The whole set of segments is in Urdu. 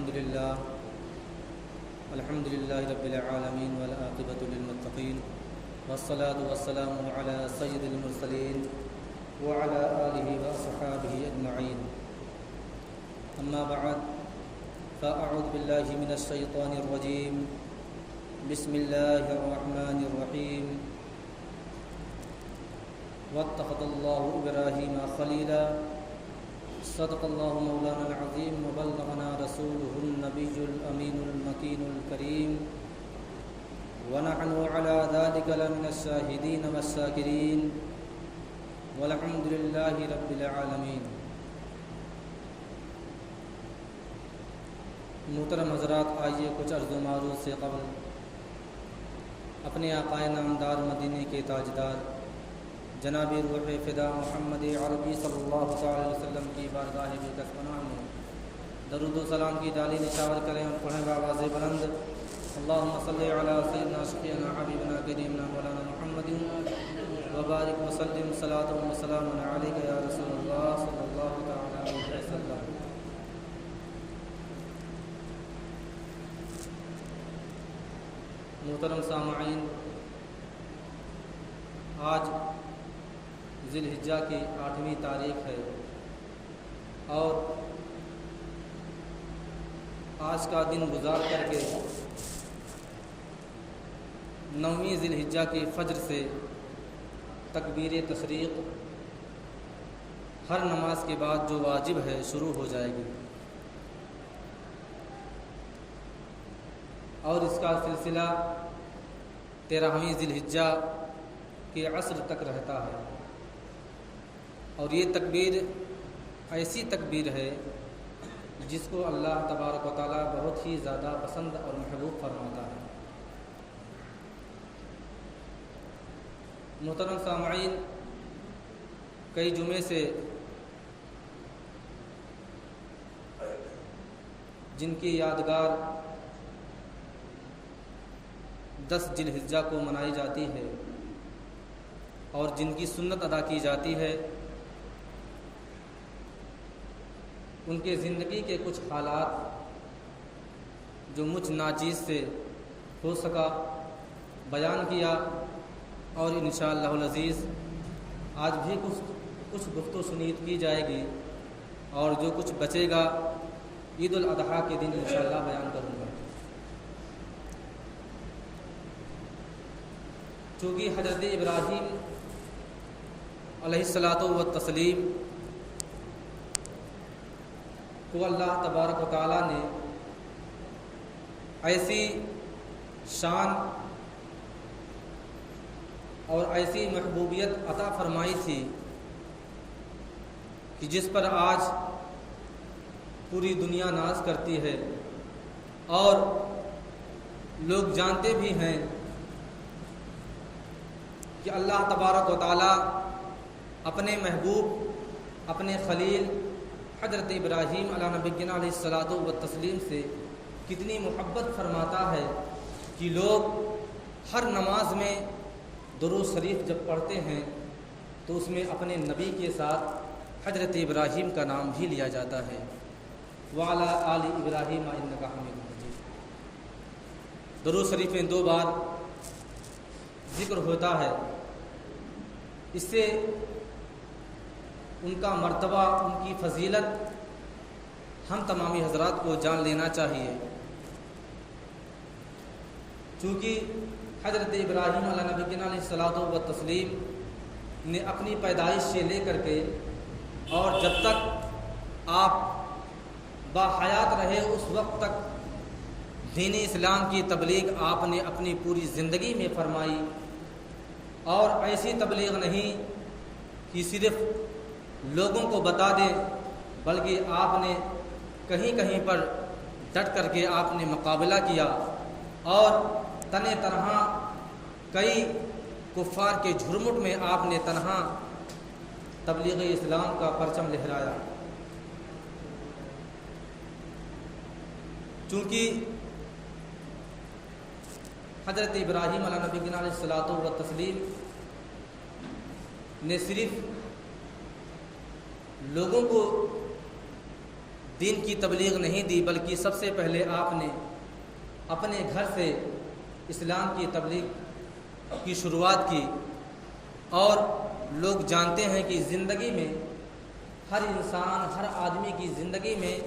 الحمد للہ رب العالمین والعاقبۃ للمتقین والصلاة والسلام علی سید المرسلین وعلی آلہ واصحابہ اجمعین اما بعد فاعوذ باللہ من الشیطان الرجیم بسم اللہ الرحمن الرحیم واتخذ اللہ ابراہیم خلیلا صدق اللہ مولانا العظیم وبلغنا رسولہ النبی الامین المکین الکریم ونحن على ذلك لمن الشاہدین والشاکرین والحمد للہ رب العالمین۔ محترم حضرات، آئیے کچھ عرض و معروض سے قبل اپنے آقائے نامدار مدینے کے تاجدار جناب روح فدا محمد عربی صلی اللہ تعالی وسلم کی بارگاہ بقدس پناہ میں درود و سلام کی ڈالی نشاور کریں اور پڑھیں بآواز بلند اللہم صلی علی سیدنا شفیعنا حبیبنا کریمنا مولانا محمد وبارک وسلم صلاۃ و سلام علیک یا رسول اللہ صلی اللہ تعالی علیہ وسلم۔ محترم سامعین، آج ذی الحجہ کی 8ویں تاریخ ہے اور آج کا دن گزار کر کے 9ویں ذی الحجہ کی فجر سے تکبیر تشریق ہر نماز کے بعد جو واجب ہے شروع ہو جائے گی اور اس کا سلسلہ 13ویں ذی الحجہ کے عصر تک رہتا ہے، اور یہ تکبیر ایسی تکبیر ہے جس کو اللہ تبارک و تعالیٰ بہت ہی زیادہ پسند اور محبوب فرماتا ہے۔ محترم سامعین، کئی جمعے سے جن کی یادگار 10 ذی الحجہ کو منائی جاتی ہے اور جن کی سنت ادا کی جاتی ہے، ان کے زندگی کے کچھ حالات جو مجھ ناچیز سے ہو سکا بیان کیا، اور انشاءاللہ العزیز آج بھی کچھ گفت و شنید کی جائے گی، اور جو کچھ بچے گا عید الاضحیٰ کے دن انشاءاللہ بیان کروں گا۔ چونکہ حضرت ابراہیم علیہ الصلاۃ والتسلیم کو اللہ تبارک و تعالیٰ نے ایسی شان اور ایسی محبوبیت عطا فرمائی تھی کہ جس پر آج پوری دنیا ناز کرتی ہے، اور لوگ جانتے بھی ہیں کہ اللہ تبارک و تعالیٰ اپنے محبوب، اپنے خلیل حضرت ابراہیم علیہ نبینا علیہ الصلاۃ والتسلیم سے کتنی محبت فرماتا ہے کہ لوگ ہر نماز میں درود شریف جب پڑھتے ہیں تو اس میں اپنے نبی کے ساتھ حضرت ابراہیم کا نام بھی لیا جاتا ہے، وعلی آل ابراہیم انک حمید مجید۔ درود شریف میں 2 بار ذکر ہوتا ہے، اس سے ان کا مرتبہ، ان کی فضیلت ہم تمامی حضرات کو جان لینا چاہیے، چونکہ حضرت ابراہیم علیہ نبینا علیہ الصلاۃ والتسلیم نے اپنی پیدائش سے لے کر کے اور جب تک آپ باحیات رہے اس وقت تک دین اسلام کی تبلیغ آپ نے اپنی پوری زندگی میں فرمائی، اور ایسی تبلیغ نہیں کہ صرف لوگوں کو بتا دیں، بلکہ آپ نے کہیں کہیں پر ڈٹ کر کے آپ نے مقابلہ کیا، اور تنہ تنہا کئی کفار کے جھرمٹ میں آپ نے تنہا تبلیغ اسلام کا پرچم لہرایا۔ چونکہ حضرت ابراہیم علیہ نبینا علیہ الصلاۃ والتسلیم نے صرف لوگوں کو دین کی تبلیغ نہیں دی، بلکہ سب سے پہلے آپ نے اپنے گھر سے اسلام کی تبلیغ کی شروعات کی۔ اور لوگ جانتے ہیں کہ زندگی میں ہر انسان، ہر آدمی کی زندگی میں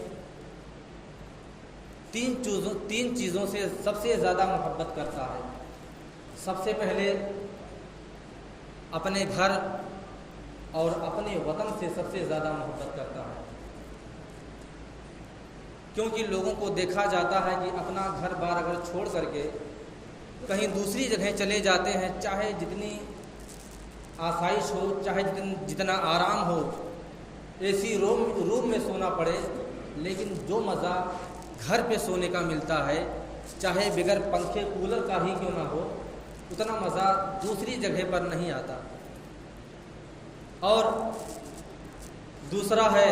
تین چیزوں سے سب سے زیادہ محبت کرتا ہے۔ سب سے پہلے اپنے گھر اور اپنے وطن سے سب سے زیادہ محبت کرتا ہے، کیونکہ لوگوں کو دیکھا جاتا ہے کہ اپنا گھر بار اگر چھوڑ کر کے کہیں دوسری جگہ چلے جاتے ہیں، چاہے جتنی آسائش ہو، چاہے جتنا آرام ہو، اے سی روم میں سونا پڑے، لیکن جو مزہ گھر پہ سونے کا ملتا ہے، چاہے بغیر پنکھے کولر کا ہی کیوں نہ ہو، اتنا مزہ دوسری جگہ پر نہیں آتا۔ اور دوسرا ہے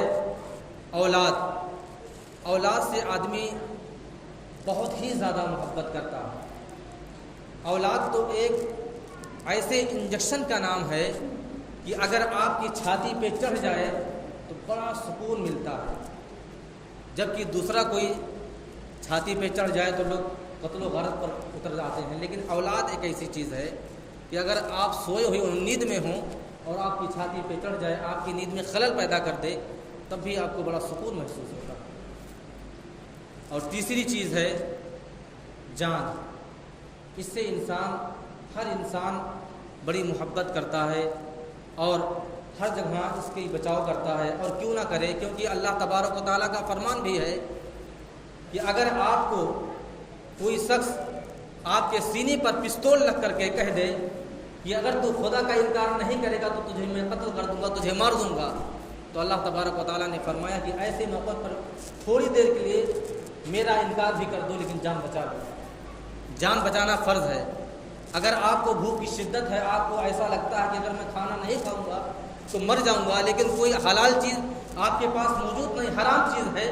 اولاد سے آدمی بہت ہی زیادہ محبت کرتا ہے۔ اولاد تو ایک ایسے انجیکشن کا نام ہے کہ اگر آپ کی چھاتی پہ چڑھ جائے تو بڑا سکون ملتا ہے، جبکہ دوسرا کوئی چھاتی پہ چڑھ جائے تو لوگ قتل و غارت پر اتر جاتے ہیں۔ لیکن اولاد ایک ایسی چیز ہے کہ اگر آپ سوئے ہوئے نیند میں ہوں اور آپ کی چھاتی پہ چڑھ جائے، آپ کی نیند میں خلل پیدا کر دے، تب بھی آپ کو بڑا سکون محسوس ہوتا ہے۔ اور تیسری چیز ہے جان۔ اس سے ہر انسان بڑی محبت کرتا ہے اور ہر جگہ اس کی بچاؤ کرتا ہے، اور کیوں نہ کرے، کیونکہ اللہ تبارک و تعالیٰ کا فرمان بھی ہے کہ اگر آپ کو کوئی شخص آپ کے سینے پر پستول رکھ کر کے کہہ دے کہ اگر تو خدا کا انکار نہیں کرے گا تو تجھے میں قتل کر دوں گا، تجھے مار دوں گا، تو اللہ تبارک و تعالیٰ نے فرمایا کہ ایسے موقع پر تھوڑی دیر کے لیے میرا انکار بھی کر دو، لیکن جان بچا لو۔ جان بچانا فرض ہے۔ اگر آپ کو بھوک کی شدت ہے، آپ کو ایسا لگتا ہے کہ اگر میں کھانا نہیں کھاؤں گا تو مر جاؤں گا، لیکن کوئی حلال چیز آپ کے پاس موجود نہیں، حرام چیز ہے،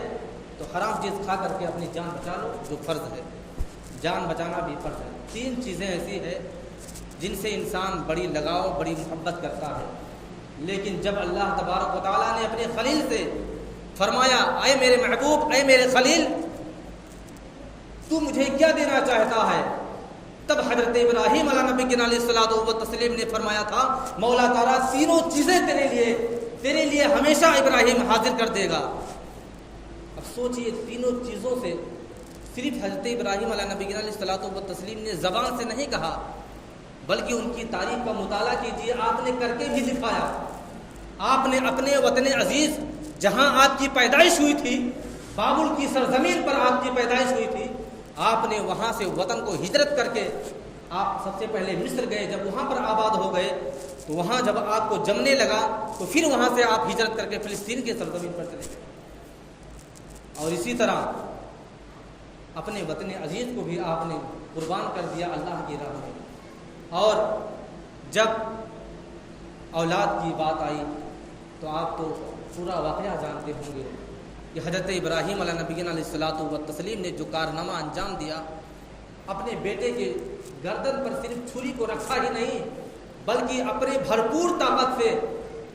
تو حرام چیز کھا کر کے اپنی جان بچا لو، جو فرض ہے۔ جان بچانا بھی فرض ہے۔ تین چیزیں ایسی ہیں جن سے انسان بڑی لگاؤ، بڑی محبت کرتا ہے، لیکن جب اللہ تبارک و تعالیٰ نے اپنے خلیل سے فرمایا اے میرے محبوب، اے میرے خلیل، تو مجھے کیا دینا چاہتا ہے، تب حضرت ابراہیم علیہ نبی علیہ الصلوۃ والتسلیم نے فرمایا تھا مولا تعالیٰ تینوں چیزیں تیرے لیے ہمیشہ ابراہیم حاضر کر دے گا۔ اب سوچئے، تینوں چیزوں سے صرف حضرت ابراہیم علیہ نبی علیہ الصلوۃ والتسلیم نے زبان سے نہیں کہا، بلکہ ان کی تاریخ کا مطالعہ کیجیے، آپ نے کر کے بھی دکھایا۔ آپ نے اپنے وطن عزیز، جہاں آپ کی پیدائش ہوئی تھی، بابل کی سرزمین پر آپ کی پیدائش ہوئی تھی، آپ نے وہاں سے وطن کو ہجرت کر کے آپ سب سے پہلے مصر گئے۔ جب وہاں پر آباد ہو گئے تو وہاں جب آپ کو جمنے لگا تو پھر وہاں سے آپ ہجرت کر کے فلسطین کے سرزمین پر چلے گئے، اور اسی طرح اپنے وطن عزیز کو بھی آپ نے قربان کر دیا اللہ کی راہ میں۔ اور جب اولاد کی بات آئی تو آپ تو پورا واقعہ جانتے ہوں گے کہ حضرت ابراہیم علیہ نبی علیہ الصلوۃ والتسلیم نے جو کارنامہ انجام دیا، اپنے بیٹے کے گردن پر صرف چھری کو رکھا ہی نہیں، بلکہ اپنے بھرپور طاقت سے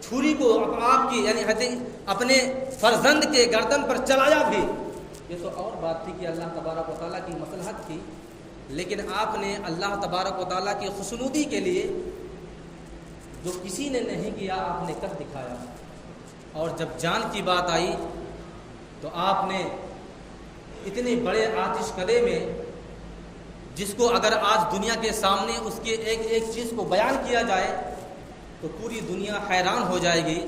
چھری کو آپ کی یعنی اپنے فرزند کے گردن پر چلایا بھی۔ یہ تو اور بات تھی کہ اللہ تبارک و تعالیٰ کی مصلحت تھی، لیکن آپ نے اللہ تبارک و تعالیٰ کی خوشنودی کے لیے جو کسی نے نہیں کیا آپ نے کر دکھایا۔ اور جب جان کی بات آئی تو آپ نے اتنے بڑے آتش کدے میں، جس کو اگر آج دنیا کے سامنے اس کے ایک ایک چیز کو بیان کیا جائے تو پوری دنیا حیران ہو جائے گی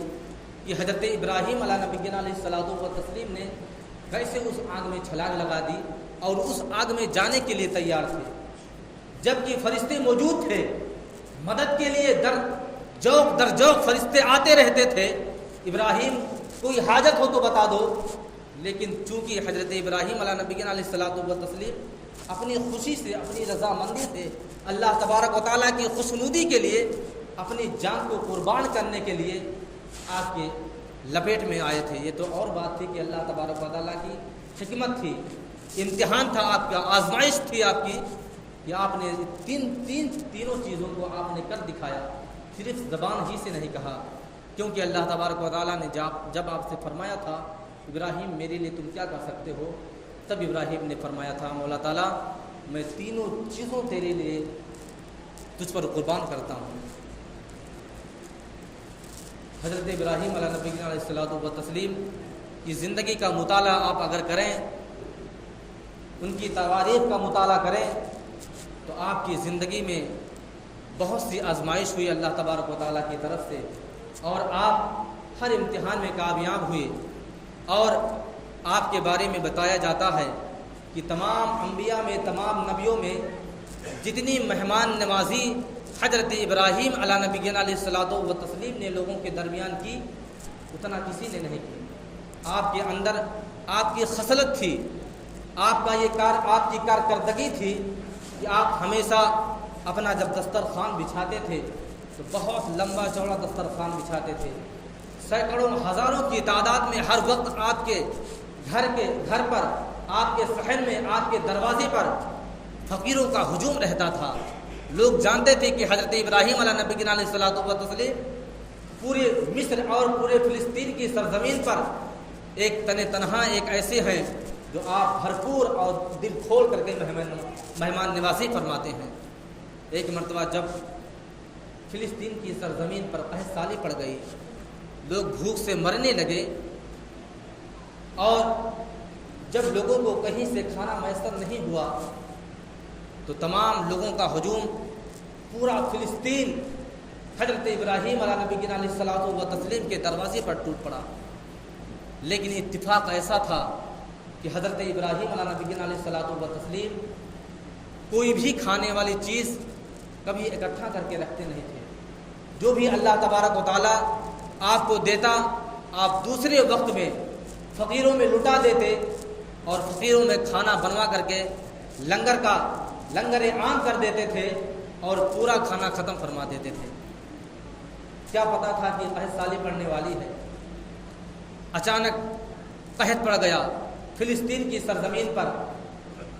کہ حضرت ابراہیم علیہ نبی علیہ الصلوۃ والتسلیم نے کیسے اس آگ میں چھلانگ لگا دی اور اس آگ میں جانے کے لیے تیار تھے، جبکہ فرشتے موجود تھے مدد کے لیے، جوق در جوق فرشتے آتے رہتے تھے۔ ابراہیم کوئی حاجت ہو تو بتا دو، لیکن چونکہ حضرت ابراہیم علیہ نبی علیہ الصلوۃ والتسلیم اپنی خوشی سے، اپنی رضامندی سے اللہ تبارک و تعالیٰ کی خوشنودی کے لیے اپنی جان کو قربان کرنے کے لیے آپ کے لپیٹ میں آئے تھے۔ یہ تو اور بات تھی کہ اللہ تبارک و تعالیٰ کی حکمت تھی، امتحان تھا آپ کا، آزمائش تھی آپ کی، کہ آپ نے تینوں چیزوں کو آپ نے کر دکھایا، صرف زبان ہی سے نہیں کہا، کیونکہ اللہ تبارک و تعالیٰ نے جب آپ سے فرمایا تھا ابراہیم میرے لیے تم کیا کر سکتے ہو؟ تب ابراہیم نے فرمایا تھا مولا تعالیٰ میں تینوں چیزوں تیرے لیے تجھ پر قربان کرتا ہوں۔ حضرت ابراہیم علیہ نبی علیہ الصلوۃ والتسلیم کی زندگی کا مطالعہ آپ اگر کریں، ان کی تواریخ کا مطالعہ کریں، تو آپ کی زندگی میں بہت سی آزمائش ہوئی اللہ تبارک و تعالیٰ کی طرف سے، اور آپ ہر امتحان میں کامیاب ہوئے۔ اور آپ کے بارے میں بتایا جاتا ہے کہ تمام انبیاء میں، تمام نبیوں میں جتنی مہمان نوازی حضرت ابراہیم علیہ نبی علیہ الصلوۃ والتسلیم نے لوگوں کے درمیان کی، اتنا کسی نے نہیں کی۔ آپ کے اندر آپ کی خصلت تھی، آپ کی کارکردگی تھی کہ آپ ہمیشہ اپنا جب دسترخوان بچھاتے تھے تو بہت لمبا چوڑا دسترخوان بچھاتے تھے، سینکڑوں ہزاروں کی تعداد میں ہر وقت آپ کے گھر پر، آپ کے صحن میں، آپ کے دروازے پر فقیروں کا ہجوم رہتا تھا۔ لوگ جانتے تھے کہ حضرت ابراہیم علیہ نبی علیہ الصلوۃ والتسلیم پورے مصر اور پورے فلسطین کی سرزمین پر ایک تنہا ایک ایسے ہیں جو آپ بھرپور اور دل کھول کر کے مہمان نوازی فرماتے ہیں۔ ایک مرتبہ جب فلسطین کی سرزمین پر قحط سالی پڑ گئی، لوگ بھوک سے مرنے لگے، اور جب لوگوں کو کہیں سے کھانا میسر نہیں ہوا تو تمام لوگوں کا ہجوم پورا فلسطین حضرت ابراہیم علیہ نبی علیہ الصلوۃ والتسلیم کے دروازے پر ٹوٹ پڑا۔ لیکن اتفاق ایسا تھا کہ حضرت ابراہیم علیہ نبی علیہ الصلوۃ والتسلیم کوئی بھی کھانے والی چیز کبھی اکٹھا کر کے رکھتے نہیں تھے۔ جو بھی اللہ تبارک و تعالیٰ آپ کو دیتا، آپ دوسرے وقت میں فقیروں میں لٹا دیتے، اور فقیروں میں کھانا بنوا کر کے لنگر عام کر دیتے تھے، اور پورا کھانا ختم فرما دیتے تھے۔ کیا پتا تھا کہ قحط سالی پڑنے والی ہے؟ اچانک قحط پڑ گیا فلسطین کی سرزمین پر،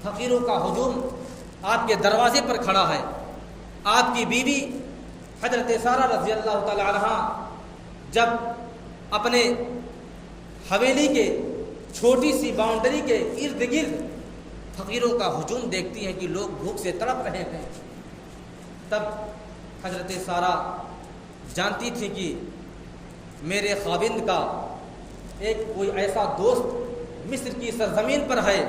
فقیروں کا ہجوم آپ کے دروازے پر کھڑا ہے۔ آپ کی بیوی حضرت سارہ رضی اللہ تعالی عنہا جب اپنے حویلی کے چھوٹی سی باؤنڈری کے ارد گرد فقیروں کا ہجوم دیکھتی ہیں کہ لوگ بھوک سے تڑپ رہے ہیں، تب حضرت سارہ جانتی تھی کہ میرے خاوند کا ایک کوئی ایسا دوست مصر کی سرزمین پر ہے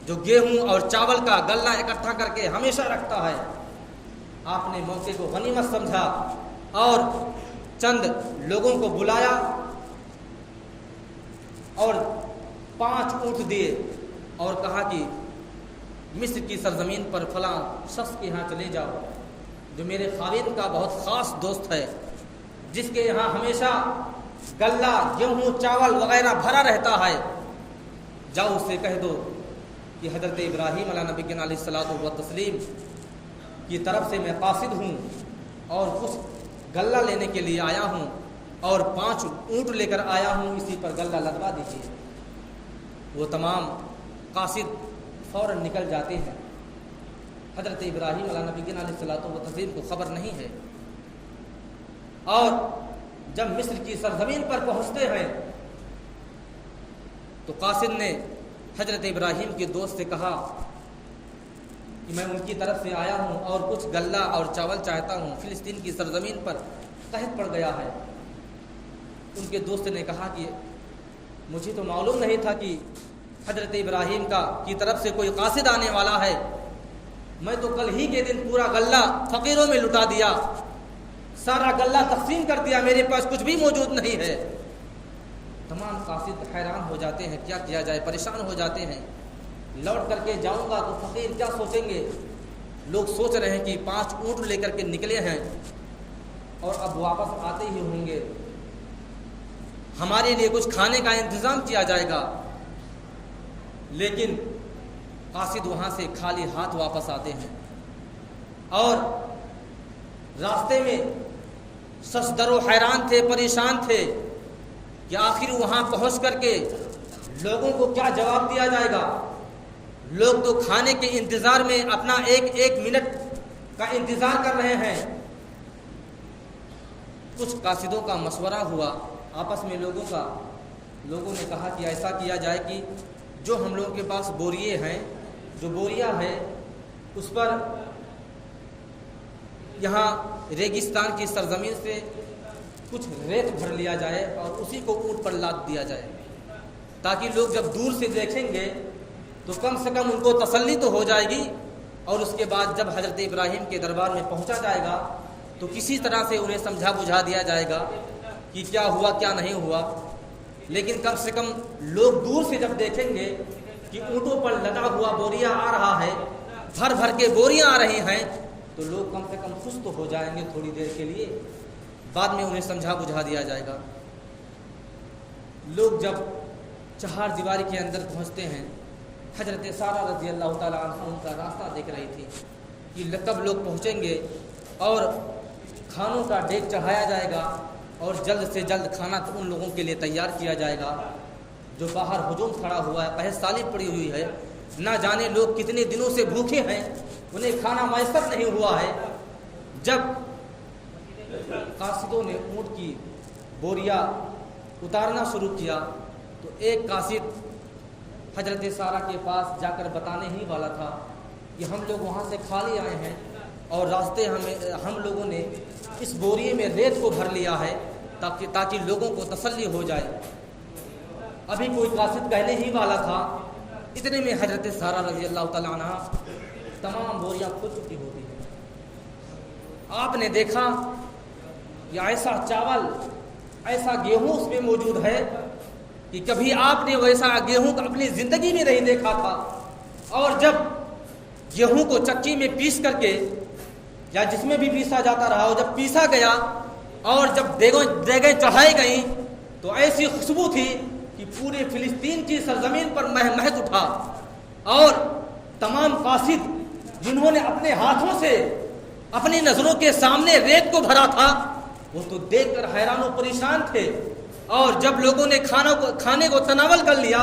جو گیہوں اور چاول کا غلہ اکٹھا کر کے ہمیشہ رکھتا ہے۔ آپ نے موقع کو غنیمت سمجھا اور چند لوگوں کو بلایا اور 5 اونٹ دیے اور کہا کہ مصر کی سرزمین پر فلاں شخص کے یہاں چلے جاؤ جو میرے خاوند کا بہت خاص دوست ہے، جس کے یہاں ہمیشہ غلہ، گیہوں، چاول وغیرہ بھرا رہتا ہے، جاؤ اس سے کہہ دو کہ حضرت ابراہیم علیہ نبی علیہ الصلوۃ والتسلیم کی طرف سے میں قاصد ہوں اور کچھ غلہ لینے کے لیے آیا ہوں اور 5 اونٹ لے کر آیا ہوں، اسی پر غلہ لدوا دیجیے۔ وہ تمام قاصد فوراً نکل جاتے ہیں۔ حضرت ابراہیم علیہ نبی علیہ الصلوۃ والتسلیم کو خبر نہیں ہے، اور جب مصر کی سرزمین پر پہنچتے ہیں تو قاصد نے حضرت ابراہیم کے دوست سے کہا کہ میں ان کی طرف سے آیا ہوں اور کچھ غلہ اور چاول چاہتا ہوں، فلسطین کی سرزمین پر قحط پڑ گیا ہے۔ ان کے دوست نے کہا کہ مجھے تو معلوم نہیں تھا کہ حضرت ابراہیم کی طرف سے کوئی قاصد آنے والا ہے، میں تو کل ہی کے دن پورا غلہ فقیروں میں لٹا دیا، سارا غلہ تقسیم کر دیا، میرے پاس کچھ بھی موجود نہیں ہے۔ تمام قاصد حیران ہو جاتے ہیں، کیا کیا جائے، پریشان ہو جاتے ہیں۔ لوٹ کر کے جاؤں گا تو فقیر کیا سوچیں گے؟ لوگ سوچ رہے ہیں کہ 5 اونٹ لے کر کے نکلے ہیں اور اب واپس آتے ہی ہوں گے، ہمارے لیے کچھ کھانے کا انتظام کیا جائے گا۔ لیکن قاصد وہاں سے خالی ہاتھ واپس آتے ہیں، اور راستے میں سجدر و حیران تھے، پریشان تھے کہ آخر وہاں پہنچ کر کے لوگوں کو کیا جواب دیا جائے گا۔ لوگ تو کھانے کے انتظار میں اپنا ایک منٹ کا انتظار کر رہے ہیں۔ کچھ قاصدوں کا مشورہ ہوا آپس میں لوگوں کا لوگوں نے کہا کہ ایسا کیا جائے کہ جو ہم لوگوں کے پاس بوریے ہیں، جو بوریا ہے اس پر یہاں ریگستان کی سرزمین سے کچھ ریت بھر لیا جائے اور اسی کو اونٹ پر لاد دیا جائے، تاکہ لوگ جب دور سے دیکھیں گے تو کم سے کم ان کو تسلی تو ہو جائے گی، اور اس کے بعد جب حضرت ابراہیم کے دربار میں پہنچا جائے گا تو کسی طرح سے انہیں سمجھا بجھا دیا جائے گا کہ کیا ہوا کیا نہیں ہوا۔ لیکن کم سے کم لوگ دور سے جب دیکھیں گے کہ اونٹوں پر لدا ہوا بوریا آ رہا ہے، بھر بھر کے بوریاں آ رہی ہیں، تو لوگ کم سے کم خوش تو ہو جائیں گے تھوڑی دیر کے لیے، بعد میں انہیں سمجھا بجھا دیا جائے گا۔ لوگ جب چہار دیواری کے اندر پہنچتے ہیں، حضرت سارہ رضی اللہ تعالیٰ عنہ ان کا راستہ دیکھ رہی تھی کہ کب لوگ پہنچیں گے اور کھانوں کا ڈیگ چڑھایا جائے گا اور جلد سے جلد کھانا تو ان لوگوں کے لیے تیار کیا جائے گا جو باہر ہجوم کھڑا ہوا ہے، قحط سالی پڑی ہوئی ہے، نہ جانے لوگ کتنے دنوں سے بھوکے ہیں، انہیں کھانا میسر نہیں ہوا ہے۔ جب قاصدوں نے اونٹ کی بوریا اتارنا شروع کیا تو ایک قاصد حضرت سارہ کے پاس جا کر بتانے ہی والا تھا کہ ہم لوگ وہاں سے خالی آئے ہیں اور راستے ہم لوگوں نے اس بوریے میں ریت کو بھر لیا ہے تاکہ لوگوں کو تسلی ہو جائے۔ ابھی کوئی قاصد کہنے ہی والا تھا، اتنے میں حضرت سارہ رضی اللہ تعالیٰ عنہ تمام بوریاں کھل چکی ہوتی ہیں۔ آپ نے دیکھا کہ ایسا چاول، ایسا گیہوں اس میں موجود ہے کہ کبھی آپ نے ویسا گیہوں اپنی زندگی میں نہیں دیکھا تھا، اور جب گیہوں کو چکی میں پیس کر کے یا جس میں بھی پیسا جاتا رہا اور جب پیسا گیا اور جب دیگیں چڑھائی گئیں تو ایسی خوشبو تھی کہ پورے فلسطین کی سرزمین پر مہک اٹھا، اور تمام قاصد جنہوں نے اپنے ہاتھوں سے اپنی نظروں کے سامنے ریت کو بھرا تھا وہ تو دیکھ کر حیران و پریشان تھے۔ اور جب لوگوں نے کھانے کو تناول کر لیا،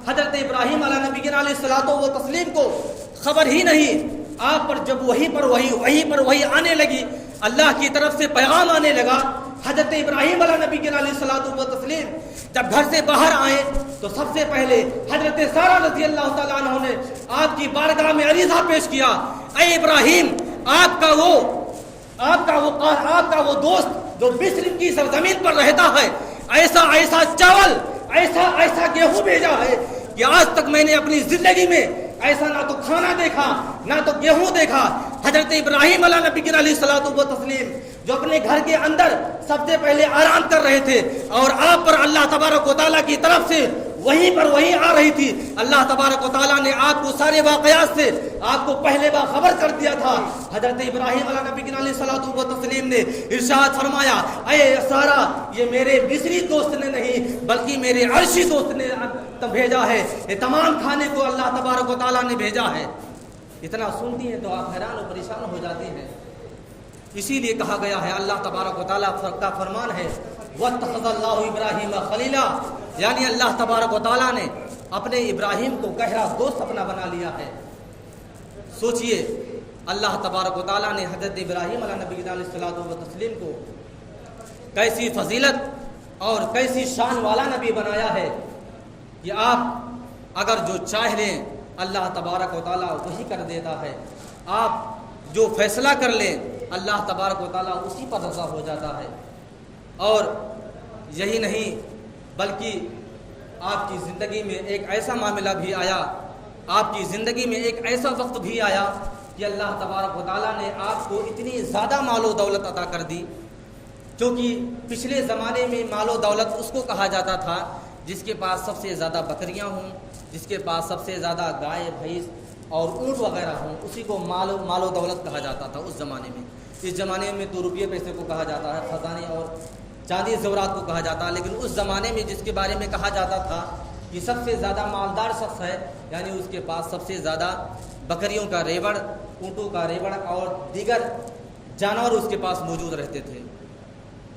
حضرت ابراہیم علیہ نبی علیہ الصلوۃ والتسلیم کو خبر ہی نہیں، آپ پر جب وہی پر وہی آنے لگی، اللہ کی طرف سے پیغام آنے لگا۔ حضرت ابراہیم علیہ نبی علیہ الصلوۃ والتسلیم جب گھر سے باہر آئے تو سب سے پہلے حضرت سارہ رضی اللہ تعالیٰ عنہ نے آپ کی بارگاہ میں عریضہ پیش کیا، اے ابراہیم، آپ کا وہ دوست جو مصر کی سرزمین پر رہتا ہے ایسا چاول، ایسا گیہوں بھیجا ہے کہ آج تک میں نے اپنی زندگی میں ایسا نہ تو کھانا دیکھا نہ تو گیہوں دیکھا۔ حضرت ابراہیم علیہ نبی علیہ الصلوۃ والتسلیم جو اپنے گھر کے اندر سب سے پہلے آرام کر رہے تھے اور آپ پر اللہ تبارک و تعالیٰ کی طرف سے وہی آ رہی تھی، اللہ تبارک و تعالیٰ نے آپ کو سارے واقعات سے آپ کو پہلے باخبر کر دیا تھا۔ حضرت ابراہیم علیہ نبی علیہ الصلوۃ والتسلیم نے ارشاد فرمایا، اے سارہ، یہ میرے مصری دوست نے نہیں بلکہ میرے عرشی دوست نے بھیجا ہے، یہ تمام کھانے کو اللہ تبارک و تعالیٰ نے بھیجا ہے۔ اتنا سنتی ہیں تو آپ حیران و پریشان ہو جاتے ہیں۔ اسی لیے کہا گیا ہے، اللہ تبارک و تعالیٰ کا فرمان ہے، وَاتَّخَذَ اللَّهُ إِبْرَاهِيمَ خَلِيلًا، یعنی اللہ تبارک و تعالیٰ نے اپنے ابراہیم کو گہرا دوست اپنا بنا لیا ہے۔ سوچئے اللہ تبارک و تعالیٰ نے حضرت ابراہیم علیہ نبی علیہ الصلوۃ والتسلیم کو کیسی فضیلت اور کیسی شان والا نبی بنایا ہے کہ آپ اگر جو چاہ لیں اللہ تبارک و تعالیٰ وہی کر دیتا ہے، آپ جو فیصلہ کر لیں اللہ تبارک و تعالیٰ اسی پر رضا ہو جاتا ہے۔ اور یہی نہیں بلکہ آپ کی زندگی میں ایک ایسا معاملہ بھی آیا، آپ کی زندگی میں ایک ایسا وقت بھی آیا کہ اللہ تبارک و تعالیٰ نے آپ کو اتنی زیادہ مال و دولت عطا کر دی، کیونکہ پچھلے زمانے میں مال و دولت اس کو کہا جاتا تھا جس کے پاس سب سے زیادہ بکریاں ہوں، جس کے پاس سب سے زیادہ گائے بھینس اور اونٹ وغیرہ ہوں، اسی کو مال و دولت کہا جاتا تھا اس زمانے میں۔ اس زمانے میں تو روپیے پیسے کو کہا جاتا ہے، خزانے اور چاندی زیورات کو کہا جاتا ہے، لیکن اس زمانے میں جس کے بارے میں کہا جاتا تھا کہ سب سے زیادہ مالدار شخص ہے، یعنی اس کے پاس سب سے زیادہ بکریوں کا ریوڑ، اونٹوں کا ریوڑ اور دیگر جانور اس کے پاس موجود رہتے تھے۔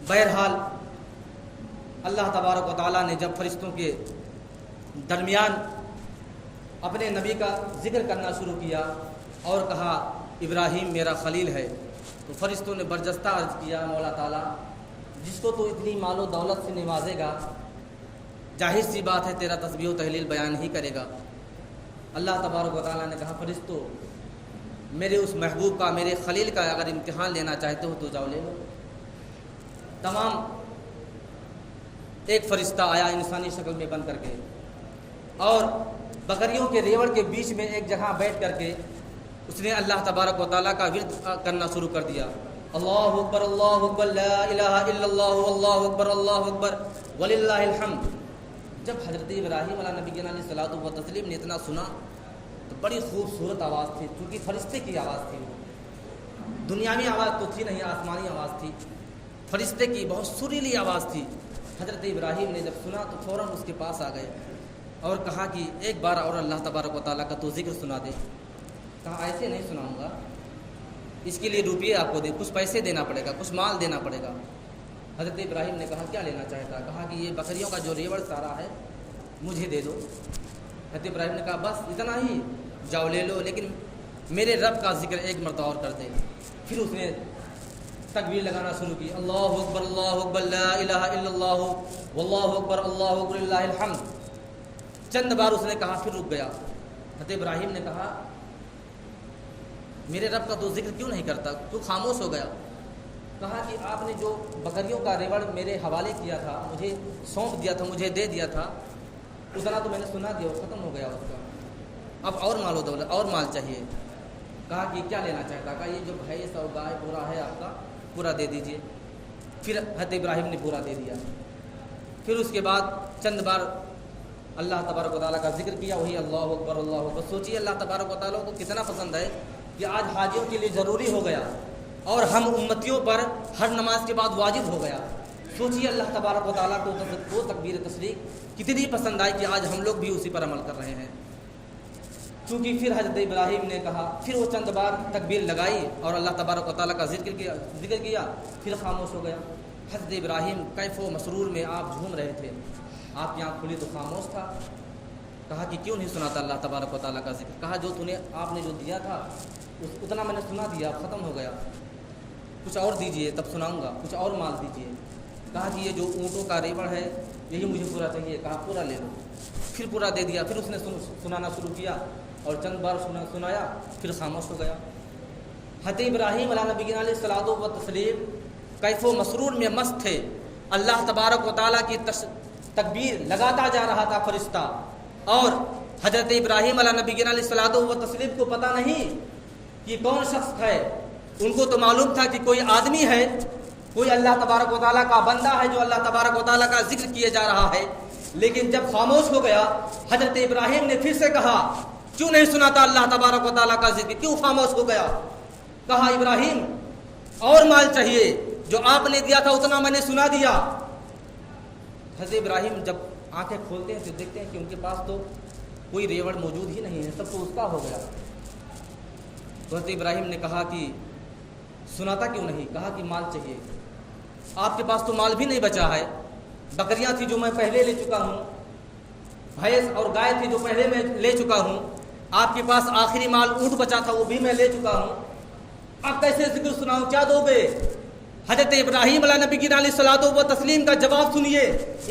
بہرحال اللہ تبارک و تعالیٰ نے جب فرشتوں کے درمیان اپنے نبی کا ذکر کرنا شروع کیا اور کہا ابراہیم میرا خلیل ہے، تو فرشتوں نے برجستہ عرض کیا، مولا تعالیٰ جس کو تو اتنی مال و دولت سے نوازے گا، ظاہر سی بات ہے تیرا تسبیح و تحلیل بیان ہی کرے گا۔ اللہ تبارک و تعالیٰ نے کہا فرشتوں میرے اس محبوب کا، میرے خلیل کا اگر امتحان لینا چاہتے ہو تو جاؤ لے لو۔ تمام ایک فرشتہ آیا انسانی شکل میں بن کر کے، اور بکریوں کے ریوڑ کے بیچ میں ایک جگہ بیٹھ کر کے اس نے اللہ تبارک و تعالیٰ کا ورد کرنا شروع کر دیا۔ اللہ اکبر لا الہ الا اللہ اللہ اکبر وللہ الحمد۔ جب حضرت ابراہیم علیہ نبی علیہ الصلوۃ والتسلیم نے اتنا سنا تو بڑی خوبصورت آواز تھی، کیونکہ فرشتے کی آواز تھی، وہ دنیاوی آواز تو تھی نہیں، آسمانی آواز تھی، فرشتے کی بہت سریلی آواز تھی۔ حضرت ابراہیم نے جب سنا تو فوراً اس کے پاس آ گئے اور کہا کہ ایک بار اور اللہ تبارک و تعالیٰ کا تو ذکر سنا دے۔ کہا ایسے نہیں سناؤں گا، اس کے لیے روپیے آپ کو دے، کچھ پیسے دینا پڑے گا، کچھ مال دینا پڑے گا۔ حضرت ابراہیم نے کہا کیا لینا چاہتا؟ کہا کہ یہ بکریوں کا جو ریوڑ سارا ہے مجھے دے دو۔ حضرت ابراہیم نے کہا بس اتنا ہی؟ جاؤ لے لو، لیکن میرے رب کا ذکر ایک مرتبہ اور کر دے۔ پھر اس نے تکبیر لگانا شروع کی، اللہ اکبر لا الہ الا اللہ واللہ اکبر للہ الحمد۔ چند بار اس نے کہا، پھر رک گیا۔ حضرت ابراہیم نے کہا میرے رب کا تو ذکر کیوں نہیں کرتا، تو خاموش ہو گیا۔ کہا کہ آپ نے جو بکریوں کا ریوڑ میرے حوالے کیا تھا، مجھے سونپ دیا تھا، مجھے دے دیا تھا، اتنا تو میں نے سنا دیا، وہ ختم ہو گیا اس کا، اب اور مال و دولت اور مال چاہیے۔ کہا کہ کیا لینا چاہتا؟ کہا یہ جو بھینس اور گائے پورا ہے آپ کا، پورا دے دیجئے۔ پھر حضرت ابراہیم نے پورا دے دیا۔ پھر اس کے بعد چند بار اللہ تبارک و تعالیٰ کا ذکر کیا، وہی اللہ اکبر۔ سوچیے اللہ تبارک و تعالیٰ کو کتنا پسند ہے کہ آج حاجیوں کے لیے ضروری ہو گیا اور ہم امتیوں پر ہر نماز کے بعد واجب ہو گیا۔ سوچیے اللہ تبارک و تعالیٰ کو وہ تکبیر تشریق کتنی پسند آئی کہ آج ہم لوگ بھی اسی پر عمل کر رہے ہیں۔ کیونکہ پھر حضرت ابراہیم نے کہا، پھر وہ چند بار تکبیر لگائی اور اللہ تبارک و تعالیٰ کا ذکر کیا، پھر خاموش ہو گیا۔ حضرت ابراہیم کیف و مسرور میں آپ جھوم رہے تھے، آپ کی آنکھ کھلی تو خاموش تھا۔ کہا کہ کیوں نہیں سناتا اللہ تبارک و تعالیٰ کا ذکر؟ کہا جو آپ نے جو دیا تھا اتنا میں نے سنا دیا، ختم ہو گیا، کچھ اور دیجئے تب سناؤں گا، کچھ اور مال دیجئے۔ کہا کہ یہ جو اونٹوں کا ریوڑ ہے یہی مجھے پورا چاہیے۔ کہا پورا لے لو، پھر پورا دے دیا۔ پھر اس نے سنانا شروع کیا اور چند بار سنایا، پھر خاموش ہو گیا۔ حضرت ابراہیم علیہ نبی علیہ الصلوۃ والتسلیم کیف و مسرور میں مست تھے۔ اللہ تبارک و تعالیٰ کی تکبیر لگاتا جا رہا تھا فرشتہ، اور حضرت ابراہیم علیہ نبی علیہ الصلوۃ والتسلیم کو پتہ نہیں کہ کون شخص ہے۔ ان کو تو معلوم تھا کہ کوئی آدمی ہے، کوئی اللہ تبارک و تعالیٰ کا بندہ ہے جو اللہ تبارک و تعالیٰ کا ذکر کیے جا رہا ہے۔ لیکن جب خاموش ہو گیا، حضرت ابراہیم نے پھر سے کہا کیوں نہیں سناتا اللہ تبارک و تعالیٰ کا ذکر، کیوں خاموش ہو گیا؟ کہا ابراہیم اور مال چاہیے، جو آپ نے دیا تھا اتنا میں نے سنا دیا۔ حضرت ابراہیم جب آنکھیں کھولتے ہیں تو دیکھتے ہیں کہ ان کے پاس تو کوئی ریوڑ موجود ہی نہیں ہے، سب تو اس کا ہو گیا۔ تو حضرت ابراہیم نے کہا کہ سناتا کیوں نہیں؟ کہا کہ مال چاہیے، آپ کے پاس تو مال بھی نہیں بچا ہے، بکریاں تھی جو میں پہلے لے چکا ہوں، بھینس اور گائے تھی جو پہلے میں لے چکا ہوں، آپ کے پاس آخری مال اونٹ بچا تھا وہ بھی میں لے چکا ہوں، اب کیسے ذکر سناؤں، کیا دو گے؟ حضرت ابراہیم علیہ نبی علیہ الصلوۃ والتسلیم کا جواب سنیے،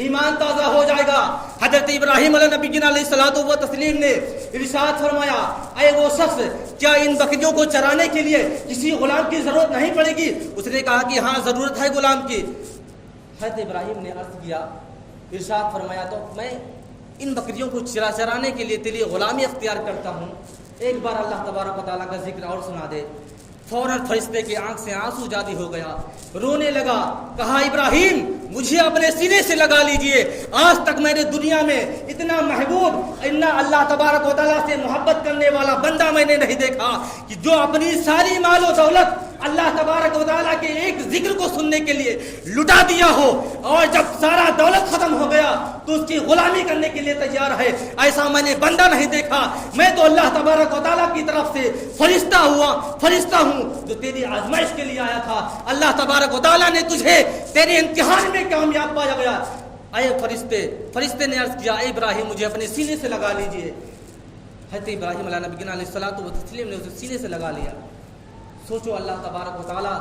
ایمان تازہ ہو جائے گا۔ حضرت ابراہیم علیہ نبی علیہ الصلوۃ والتسلیم نے ارشاد فرمایا، اے وہ شخص کیا ان بکریوں کو چرانے کے لیے کسی غلام کی ضرورت نہیں پڑے گی؟ اس نے کہا کہ ہاں ضرورت ہے غلام کی۔ حضرت ابراہیم نے عرض کیا، ارشاد فرمایا تو میں ان بکریوں کو چرانے کے لیے تیری غلامی اختیار کرتا ہوں، ایک بار اللہ تبارک و تعالیٰ کا ذکر اور سنا دے۔ فوراً فرشتے کی آنکھ سے آنسو جاری ہو گیا، رونے لگا، کہا ابراہیم مجھے اپنے سینے سے لگا لیجئے، آج تک میں نے دنیا میں اتنا محبوب، اتنا اللہ تبارک و تعالیٰ سے محبت کرنے والا بندہ میں نے نہیں دیکھا کہ جو اپنی ساری مال و دولت اللہ تبارک و تعالیٰ کے ایک ذکر کو سننے کے لیے لٹا دیا ہو، اور جب سارا دولت ختم ہو گیا تو اس کی غلامی کرنے کے لیے تیار ہے، ایسا میں نے بندہ نہیں دیکھا۔ میں تو اللہ تبارک و تعالیٰ کی طرف سے فرشتہ ہوں جو تیری آزمائش کے لیے آیا تھا، اللہ تبارک و تعالیٰ نے تجھے تیرے امتحان میں کامیاب پایا گیا۔ اے فرشتے نے عرض کیا، اے ابراہیم مجھے اپنے سینے سے لگا لیجئے۔ حضرت ابراہیم علیہ نبی علیہ الصلوۃ والتسلیم نے اسے سینے سے لگا لیا۔ سوچو اللہ تبارک و تعالیٰ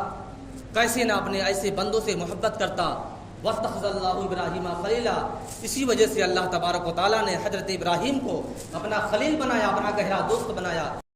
کیسے نہ اپنے ایسے بندوں سے محبت کرتا وَاتَّخَذَ اللَّهُ إِبْرَاهِيمَ خَلِيلًا، اسی وجہ سے اللہ تبارک و تعالیٰ نے حضرت ابراہیم کو اپنا خلیل بنایا، اپنا گہرا دوست بنایا۔